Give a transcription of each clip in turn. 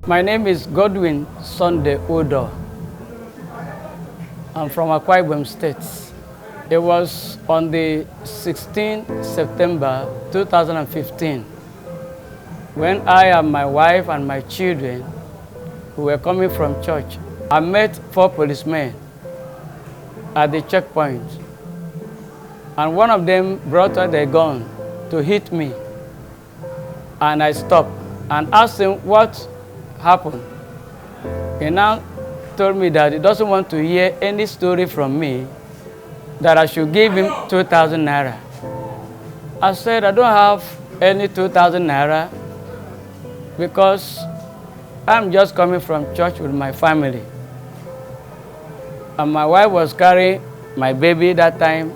My name is Godwin Udoh. I'm from Akwa Ibom State. It was on the 16th September 2015 when I and my wife and my children who were coming from church. I met 4 policemen at the checkpoint, and one of them brought out a gun to hit me, and I stopped and asked him what happened. He now told me that he doesn't want to hear any story from me, that I should give him 2,000 naira. I said, I don't have any 2,000 naira because I'm just coming from church with my family. And my wife was carrying my baby that time,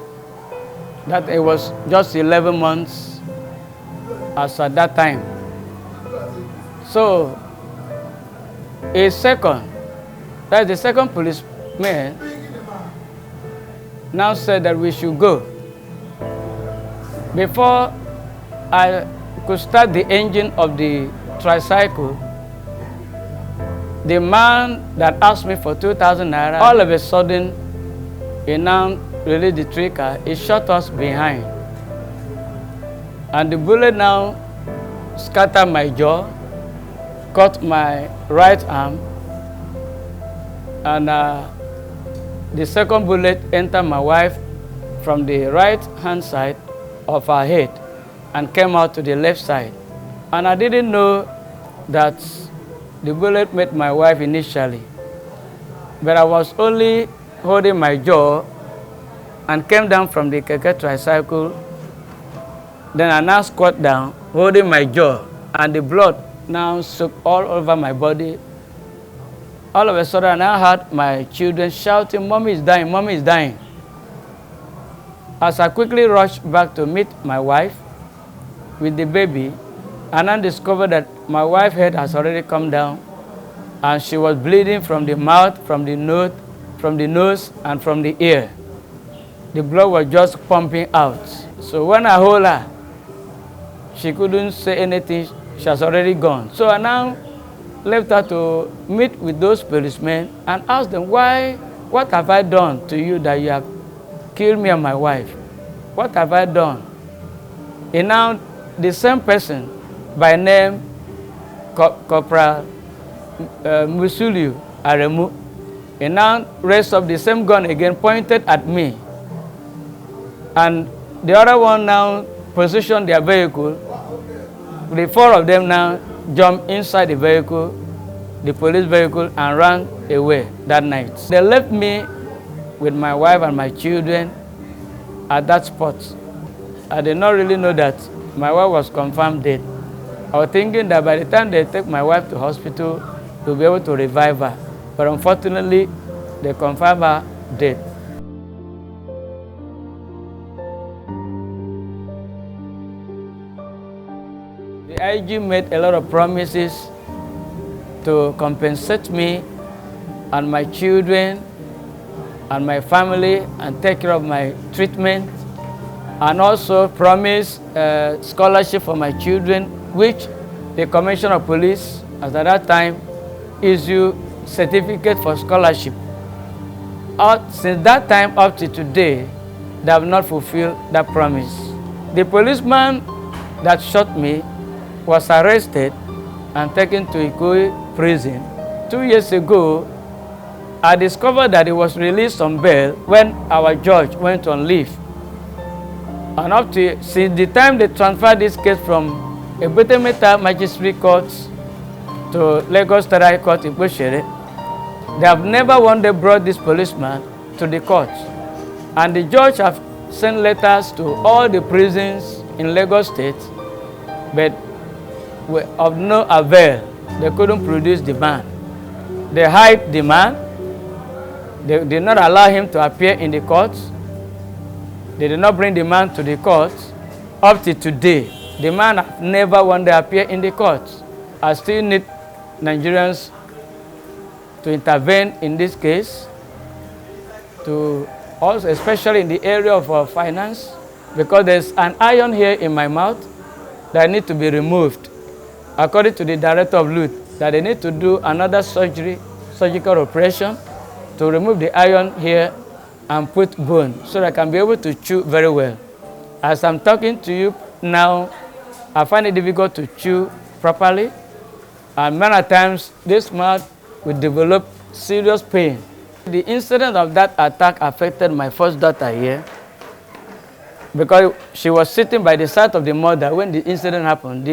that it was just 11 months as at that time. So, the second policeman now said that we should go. Before I could start the engine of the tricycle, the man that asked me for 2,000 naira, all of a sudden, he now released the trigger. He shot us behind. And the bullet now scattered my jaw, cut my right arm, and the second bullet entered my wife from the right-hand side of her head and came out to the left side. And I didn't know that the bullet met my wife initially, but I was only holding my jaw and came down from the keke tricycle. Then I now squat down, holding my jaw, and the blood now soaked all over my body. All of a sudden, I heard my children shouting, "Mommy is dying, Mommy is dying." As I quickly rushed back to meet my wife with the baby, and I discovered that my wife's head has already come down, and she was bleeding from the mouth, from the nose, and from the ear. The blood was just pumping out. So when I hold her, she couldn't say anything. She has already gone. So I now left her to meet with those policemen and asked them, what have I done to you that you have killed me and my wife? What have I done? And now the same person by name Corporal Musuliu Aremu, and now raised up the same gun again, pointed at me. And the other one now positioned their vehicle. The 4 of them now jumped inside the vehicle, the police vehicle, and ran away that night. They left me with my wife and my children at that spot. I did not really know that my wife was confirmed dead. I was thinking that by the time they take my wife to hospital, they'll be able to revive her. But unfortunately, they confirmed her dead. The IG made a lot of promises to compensate me and my children and my family and take care of my treatment, and also promised scholarship for my children, which the Commissioner of Police at that time issued certificate for scholarship. Since that time up to today, they have not fulfilled that promise. The policeman that shot me was arrested and taken to Ikoyi prison. 2 years ago, I discovered that he was released on bail when our judge went on leave. And since the time they transferred this case from Ebutemeta Magistrate Court to Lagos State High Court in Boshere, they have never one day brought this policeman to the court. And the judge have sent letters to all the prisons in Lagos State, but of no avail. They couldn't produce the man. They hid the man. They did not allow him to appear in the courts. They did not bring the man to the courts. Up to today, the man has never one day appeared in the courts. I still need Nigerians to intervene in this case, to also, especially in the area of finance, because there's an iron here in my mouth that needs to be removed. According to the director of LUTH, that they need to do another surgical operation to remove the iron here and put bone so that I can be able to chew very well. As I'm talking to you now, I find it difficult to chew properly, and many times this mouth will develop serious pain. The incident of that attack affected my first daughter here because she was sitting by the side of the mother when the incident happened.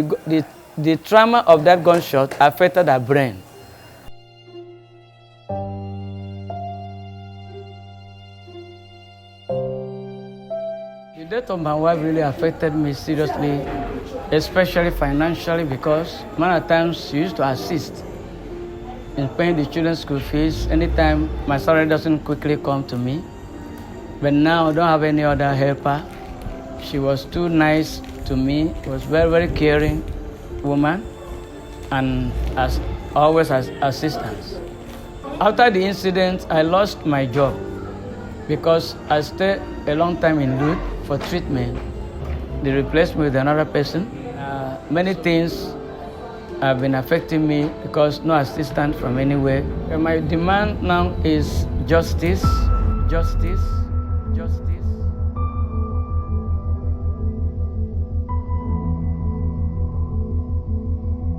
The trauma of that gunshot affected her brain. The death of my wife really affected me seriously, especially financially, because many times she used to assist in paying the children's school fees anytime my salary doesn't quickly come to me. But now I don't have any other helper. She was too nice to me. She was very, very caring woman, and as always as assistance. After the incident, I lost my job because I stayed a long time in Lud for treatment. They replaced me with another person. Many things have been affecting me because no assistance from anywhere. And my demand now is justice.